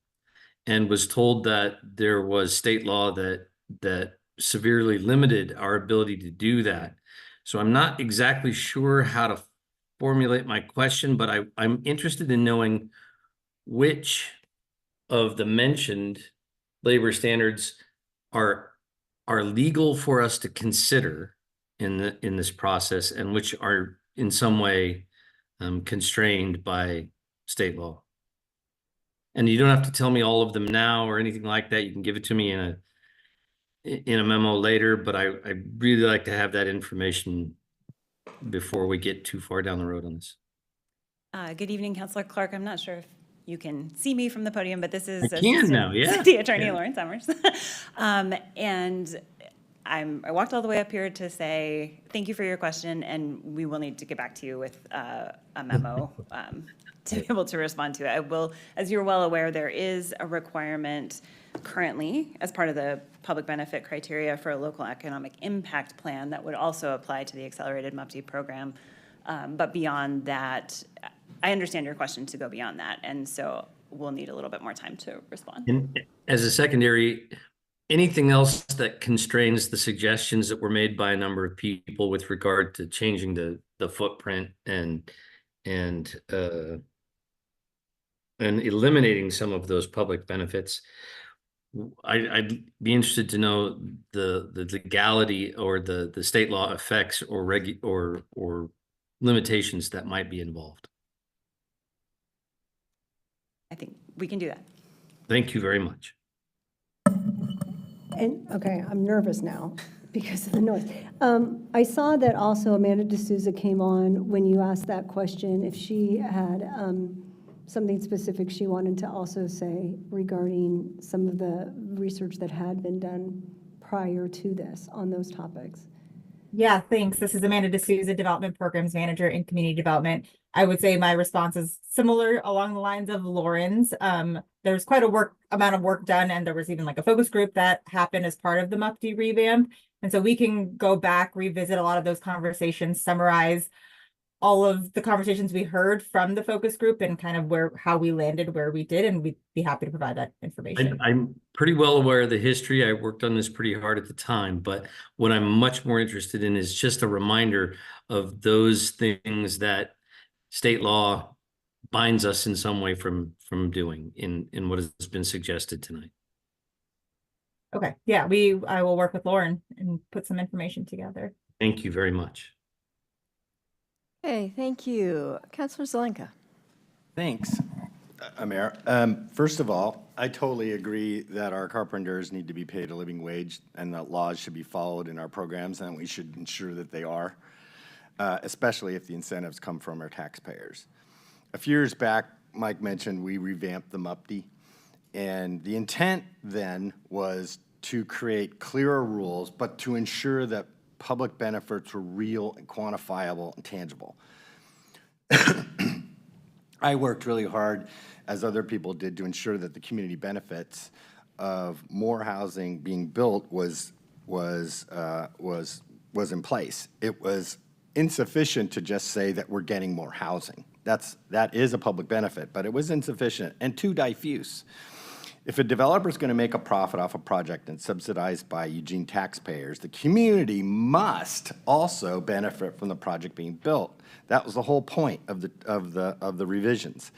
and was told that there was state law that severely limited our ability to do that. So I'm not exactly sure how to formulate my question, but I'm interested in knowing which of the mentioned labor standards are legal for us to consider in this process, and which are in some way constrained by state law. And you don't have to tell me all of them now or anything like that. You can give it to me in a memo later, but I really like to have that information before we get too far down the road on this. Good evening, Councilor Clark. I'm not sure if you can see me from the podium, but this is I can now, yeah. City Attorney Lauren Summers. And I walked all the way up here to say, thank you for your question, and we will need to get back to you with a memo to be able to respond to it. I will, as you're well aware, there is a requirement currently as part of the public benefit criteria for a local economic impact plan that would also apply to the accelerated MUPD program. But beyond that, I understand your question to go beyond that, and so we'll need a little bit more time to respond. And as a secondary, anything else that constrains the suggestions that were made by a number of people with regard to changing the footprint and eliminating some of those public benefits? I'd be interested to know the legality or the state law effects or limitations that might be involved. I think we can do that. Thank you very much. and, okay, I'm nervous now because of the noise. I saw that also Amanda D'Souza came on when you asked that question, if she had something specific she wanted to also say regarding some of the research that had been done prior to this on those topics. Yeah, thanks. This is Amanda D'Souza, Development Programs Manager in Community Development. I would say my response is similar along the lines of Lauren's. There's quite a amount of work done, and there was even like a focus group that happened as part of the MUPD revamp. And so we can go back, revisit a lot of those conversations, summarize all of the conversations we heard from the focus group and kind of how we landed where we did, and we'd be happy to provide that information. I'm pretty well aware of the history. I worked on this pretty hard at the time, but what I'm much more interested in is just a reminder of those things that state law binds us in some way from doing in what has been suggested tonight. Okay, yeah, I will work with Lauren and put some information together. Thank you very much. Okay, thank you. Councilor Zelenka. Thanks, Mayor. First of all, I totally agree that our carpenters need to be paid a living wage and that laws should be followed in our programs, and we should ensure that they are, especially if the incentives come from our taxpayers. A few years back, Mike mentioned we revamped the MUPTI, and the intent then was to create clearer rules, but to ensure that public benefits were real and quantifiable and tangible. I worked really hard, as other people did, to ensure that the community benefits of more housing being built was in place. It was insufficient to just say that we're getting more housing. That is a public benefit, but it was insufficient and too diffuse. If a developer is going to make a profit off a project and subsidized by Eugene taxpayers, the community must also benefit from the project being built. That was the whole point of the revisions.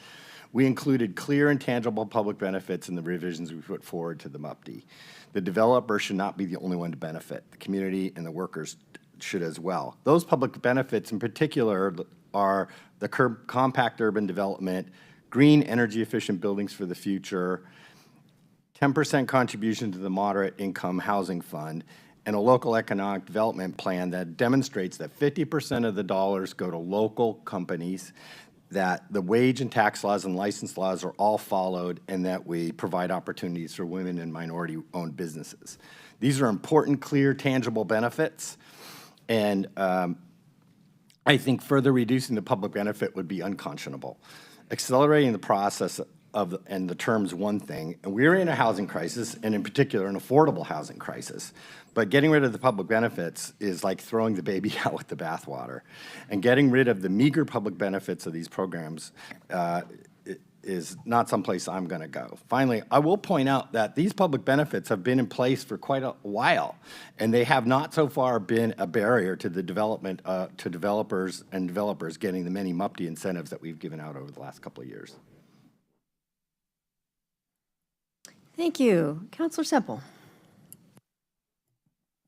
We included clear and tangible public benefits in the revisions we put forward to the MUPTI. The developer should not be the only one to benefit. The community and the workers should as well. Those public benefits in particular are the compact urban development, green energy efficient buildings for the future, 10% contribution to the moderate income housing fund, and a local economic development plan that demonstrates that 50% of the dollars go to local companies, that the wage and tax laws and license laws are all followed, and that we provide opportunities for women and minority-owned businesses. These are important, clear, tangible benefits, and I think further reducing the public benefit would be unconscionable. Accelerating the process and the term's one thing, and we're in a housing crisis, and in particular, an affordable housing crisis. But getting rid of the public benefits is like throwing the baby out with the bathwater. And getting rid of the meager public benefits of these programs is not someplace I'm going to go. Finally, I will point out that these public benefits have been in place for quite a while, and they have not so far been a barrier to the development to developers getting the many MUPTI incentives that we've given out over the last couple of years. Thank you. Councilor Semple.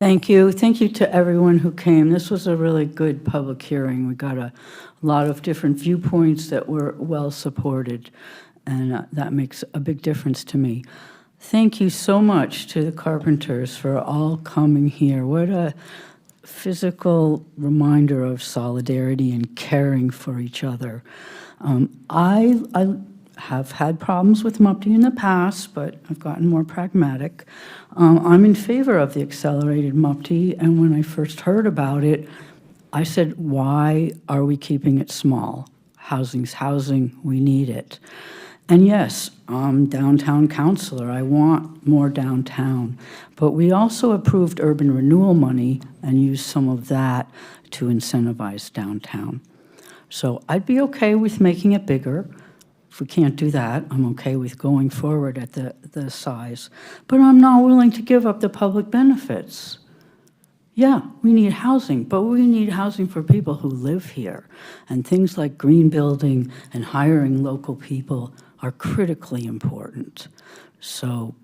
Thank you. Thank you to everyone who came. This was a really good public hearing. We got a lot of different viewpoints that were well supported, and that makes a big difference to me. Thank you so much to the carpenters for all coming here. What a physical reminder of solidarity and caring for each other. I have had problems with MUPTI in the past, but I've gotten more pragmatic. I'm in favor of the accelerated MUPTI, and when I first heard about it, I said, why are we keeping it small? Housing's housing, we need it. And yes, I'm downtown councilor, I want more downtown, but we also approved urban renewal money and used some of that to incentivize downtown. So I'd be okay with making it bigger. If we can't do that, I'm okay with going forward at the size. But I'm not willing to give up the public benefits. Yeah, we need housing, but we need housing for people who live here. And things like green building and hiring local people are critically important. So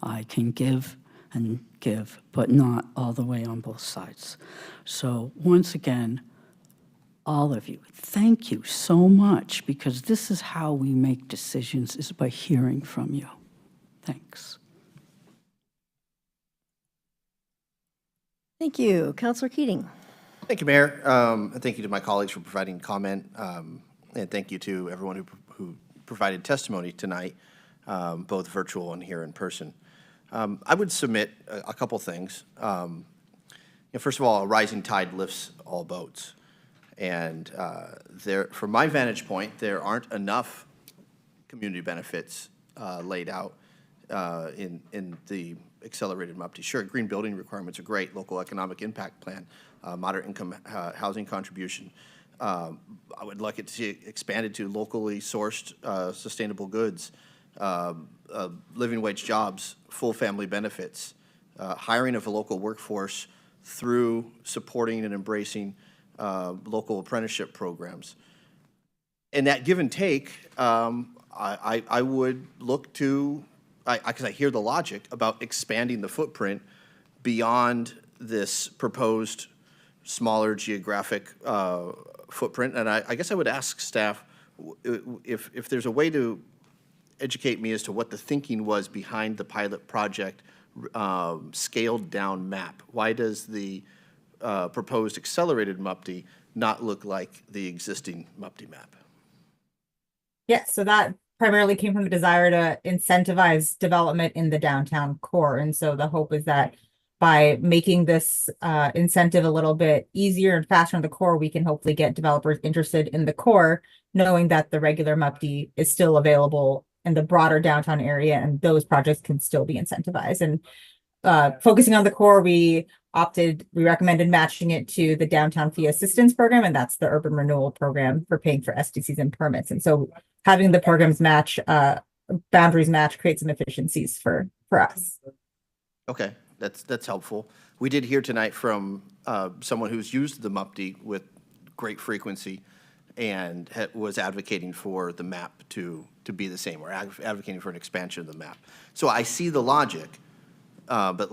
I can give and give, but not all the way on both sides. So once again, all of you, thank you so much, because this is how we make decisions, is by hearing from you. Thanks. Thank you. Councilor Keating. Thank you, Mayor. And thank you to my colleagues for providing comment. And thank you to everyone who provided testimony tonight, both virtual and here in person. I would submit a couple things. First of all, a rising tide lifts all boats. And from my vantage point, there aren't enough community benefits laid out in the accelerated MUPTI. Sure, green building requirements are great, local economic impact plan, moderate income housing contribution. I would like it to see expanded to locally sourced sustainable goods, living wage jobs, full family benefits, hiring of a local workforce through supporting and embracing local apprenticeship programs. And that give and take, I would look to because I hear the logic about expanding the footprint beyond this proposed smaller geographic footprint. And I guess I would ask staff if there's a way to educate me as to what the thinking was behind the pilot project scaled down map. Why does the proposed accelerated MUPD not look like the existing MUPD map? Yes, so that primarily came from the desire to incentivize development in the downtown core. And so the hope is that by making this incentive a little bit easier and faster in the core, we can hopefully get developers interested in the core, knowing that the regular MUPD is still available in the broader downtown area, and those projects can still be incentivized. And focusing on the core, we recommended matching it to the downtown fee assistance program, and that's the urban renewal program for paying for SDCs and permits. And so having the programs match, boundaries match, create some efficiencies for us. Okay, that's helpful. We did hear tonight from someone who's used the MUPD with great frequency and was advocating for the map to be the same, or advocating for an expansion of the map. So I see the logic, but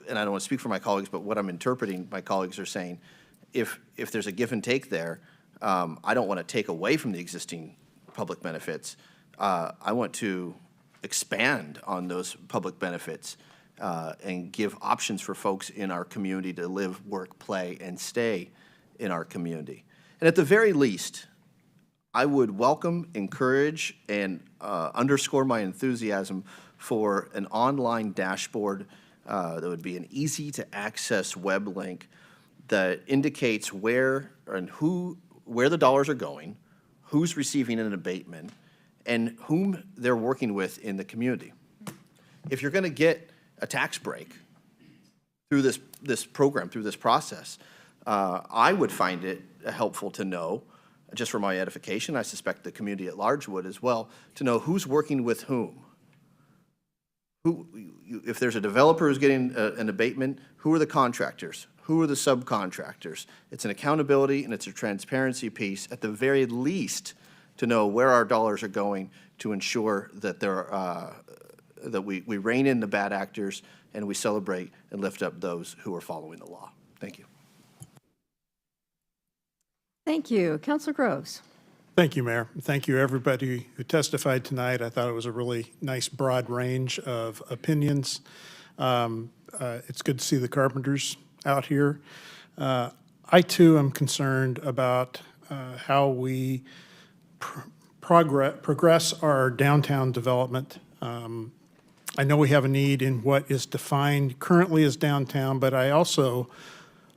and I don't want to speak for my colleagues, but what I'm interpreting, my colleagues are saying, if there's a give and take there, I don't want to take away from the existing public benefits. I want to expand on those public benefits and give options for folks in our community to live, work, play, and stay in our community. And at the very least, I would welcome, encourage, and underscore my enthusiasm for an online dashboard that would be an easy-to-access web link that indicates where the dollars are going, who's receiving an abatement, and whom they're working with in the community. If you're going to get a tax break through this program, through this process, I would find it helpful to know, just for my edification, I suspect the community at large would as well, to know who's working with whom. If there's a developer who's getting an abatement, who are the contractors? Who are the subcontractors? It's an accountability and it's a transparency piece, at the very least, to know where our dollars are going, to ensure that that we rein in the bad actors and we celebrate and lift up those who are following the law. Thank you. Thank you. Councilor Groves. Thank you, Mayor. Thank you, everybody who testified tonight. I thought it was a really nice, broad range of opinions. It's good to see the carpenters out here. I, too, am concerned about how we progress our downtown development. I know we have a need in what is defined currently as downtown, but I also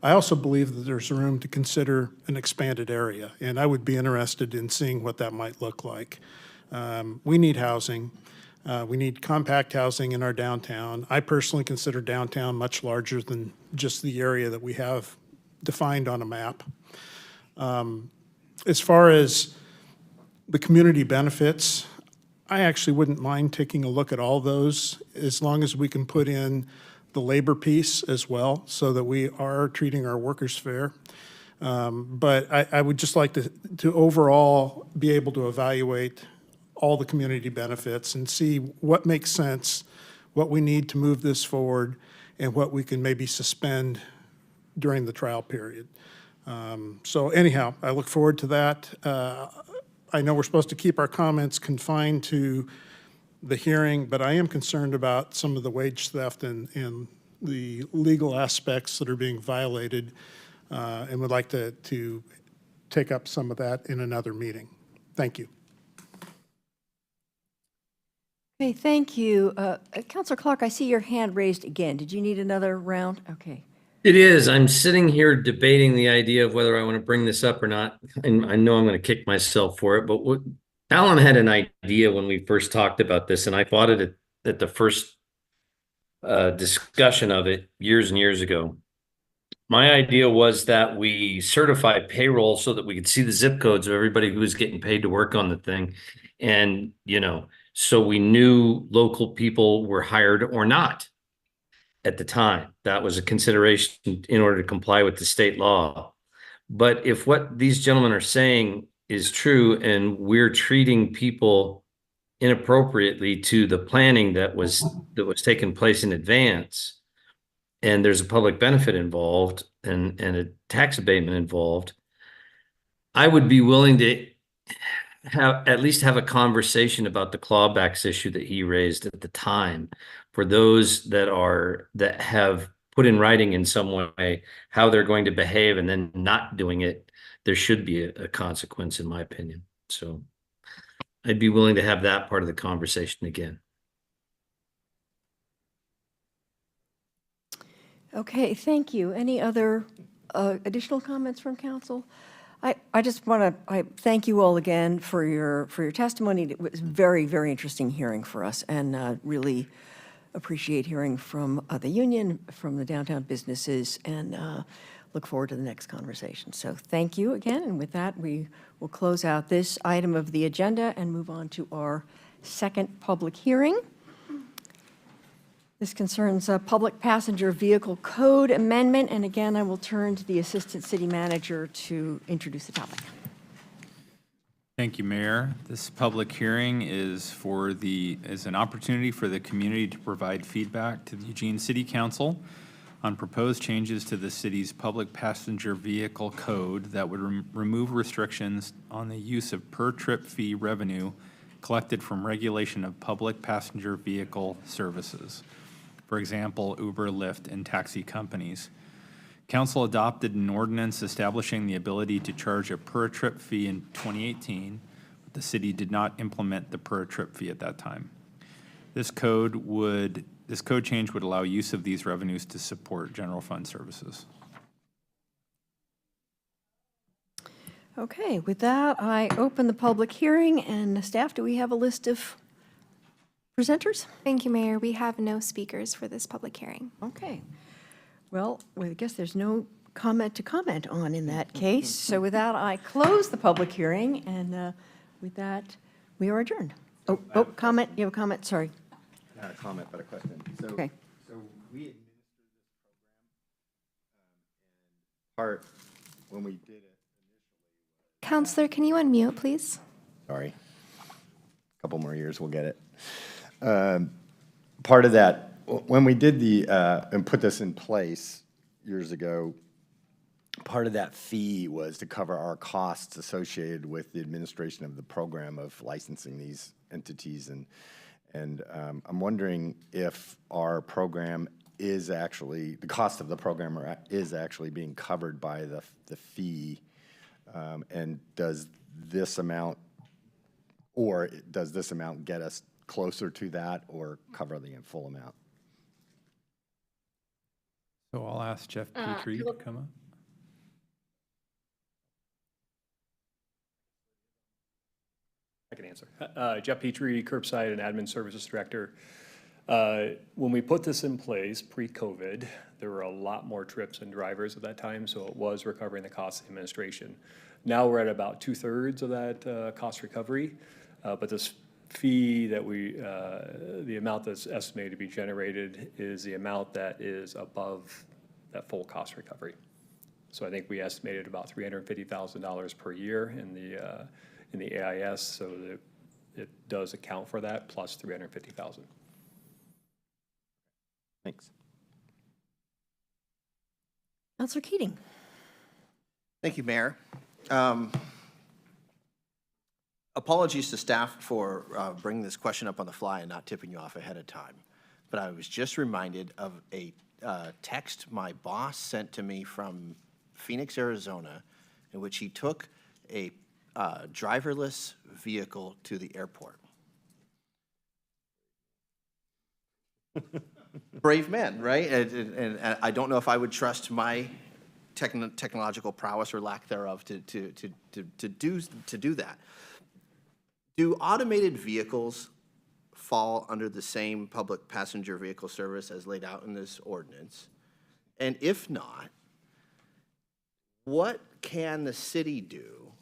believe that there's room to consider an expanded area, and I would be interested in seeing what that might look like. We need housing. We need compact housing in our downtown. I personally consider downtown much larger than just the area that we have defined on a map. As far as the community benefits, I actually wouldn't mind taking a look at all those, as long as we can put in the labor piece as well, so that we are treating our workers fair. But I would just like to overall be able to evaluate all the community benefits and see what makes sense, what we need to move this forward, and what we can maybe suspend during the trial period. So anyhow, I look forward to that. I know we're supposed to keep our comments confined to the hearing, but I am concerned about some of the wage theft and the legal aspects that are being violated, and would like to take up some of that in another meeting. Thank you. Okay, thank you. Councilor Clark, I see your hand raised again. Did you need another round? Okay. It is. I'm sitting here debating the idea of whether I want to bring this up or not. And I know I'm going to kick myself for it, but Alan had an idea when we first talked about this, and I fought it at the first discussion of it years and years ago. My idea was that we certify payroll so that we could see the zip codes of everybody who was getting paid to work on the thing. And, so we knew local people were hired or not. At the time, that was a consideration in order to comply with the state law. But if what these gentlemen are saying is true, and we're treating people inappropriately to the planning that was taking place in advance, and there's a public benefit involved and a tax abatement involved, I would be willing to at least have a conversation about the clawbacks issue that he raised at the time for those that have put in writing in some way how they're going to behave and then not doing it. There should be a consequence, in my opinion. So I'd be willing to have that part of the conversation again. Okay, thank you. Any other additional comments from council? I just want to thank you all again for your testimony. It was very, very interesting hearing for us, and really appreciate hearing from the union, from the downtown businesses, and look forward to the next conversation. So thank you again, and with that, we will close out this item of the agenda and move on to our second public hearing. This concerns a public passenger vehicle code amendment, and again, I will turn to the Assistant City Manager to introduce the topic. Thank you, Mayor. This public hearing is an opportunity for the community to provide feedback to the Eugene City Council on proposed changes to the city's public passenger vehicle code that would remove restrictions on the use of per-trip fee revenue collected from regulation of public passenger vehicle services. For example, Uber, Lyft, and taxi companies. Council adopted an ordinance establishing the ability to charge a per-trip fee in 2018, but the city did not implement the per-trip fee at that time. This code change would allow use of these revenues to support general fund services. Okay, with that, I open the public hearing, and staff, do we have a list of presenters? Thank you, Mayor. We have no speakers for this public hearing. Okay. Well, I guess there's no comment to comment on in that case. So with that, I close the public hearing, and with that, we are adjourned. Oh, comment? You have a comment? Sorry. Not a comment, but a question. Okay. So we administered this program, part when we did it. Counselor, can you unmute, please? Sorry. A couple more years, we'll get it. Part of that, when we did and put this in place years ago, part of that fee was to cover our costs associated with the administration of the program of licensing these entities. And I'm wondering if our program is actually, the cost of the program is actually being covered by the fee. And does this amount get us closer to that or cover the full amount? So I'll ask Jeff Petrie to come up. I can answer. Jeff Petrie, Curbside and Admin Services Director. When we put this in place pre-COVID, there were a lot more trips and drivers at that time, so it was recovering the cost of administration. Now we're at about 2/3 of that cost recovery, but this fee that the amount that's estimated to be generated is the amount that is above that full cost recovery. So I think we estimated about $350,000 per year in the AIS, so that it does account for that plus $350,000. Thanks. Councilor Keating. Thank you, Mayor. Apologies to staff for bringing this question up on the fly and not tipping you off ahead of time. But I was just reminded of a text my boss sent to me from Phoenix, Arizona, in which he took a driverless vehicle to the airport. Brave men, right? And I don't know if I would trust my technological prowess or lack thereof to do that. Do automated vehicles fall under the same public passenger vehicle service as laid out in this ordinance? And if not, what can the city do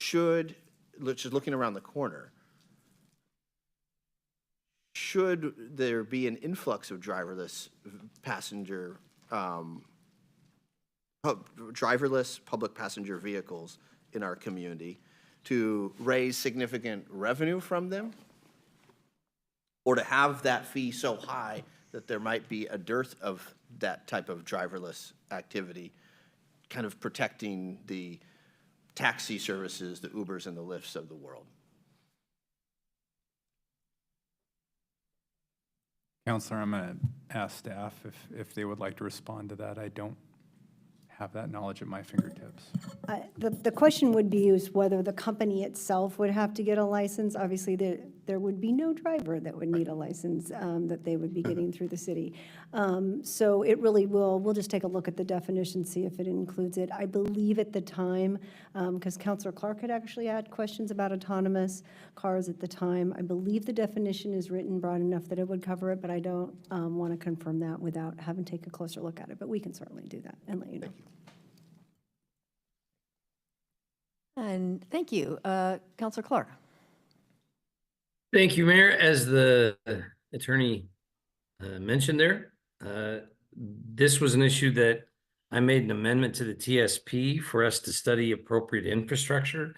just looking around the corner, should there be an influx of driverless public passenger vehicles in our community, to raise significant revenue from them or to have that fee so high that there might be a dearth of that type of driverless activity, kind of protecting the taxi services, the Ubers and the Lyfts of the world. Counselor, I'm going to ask staff if they would like to respond to that. I don't have that knowledge at my fingertips. The question would be is whether the company itself would have to get a license. Obviously, there would be no driver that would need a license that they would be getting through the city. So it really we'll just take a look at the definition, see if it includes it. I believe at the time, because Councilor Clark had actually had questions about autonomous cars at the time, I believe the definition is written broad enough that it would cover it, but I don't want to confirm that without having to take a closer look at it. But we can certainly do that and let you know. And thank you. Counselor Clark. Thank you, Mayor. As the attorney mentioned there, this was an issue that I made an amendment to the TSP for us to study appropriate infrastructure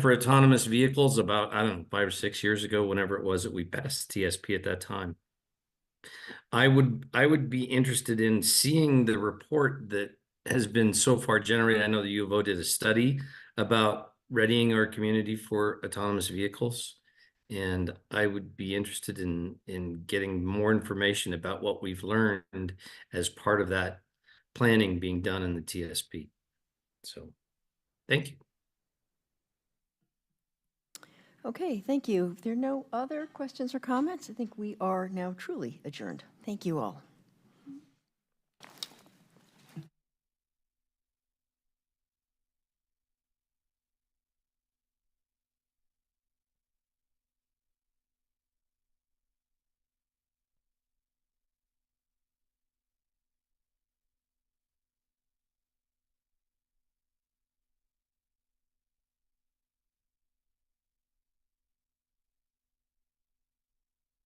for autonomous vehicles about, I don't know, 5 or 6 years ago, whenever it was that we passed TSP at that time. I would be interested in seeing the report that has been so far generated. I know the U of O did a study about readying our community for autonomous vehicles. And I would be interested in getting more information about what we've learned as part of that planning being done in the TSP. So, thank you. Okay, thank you. If there are no other questions or comments, I think we are now truly adjourned. Thank you all.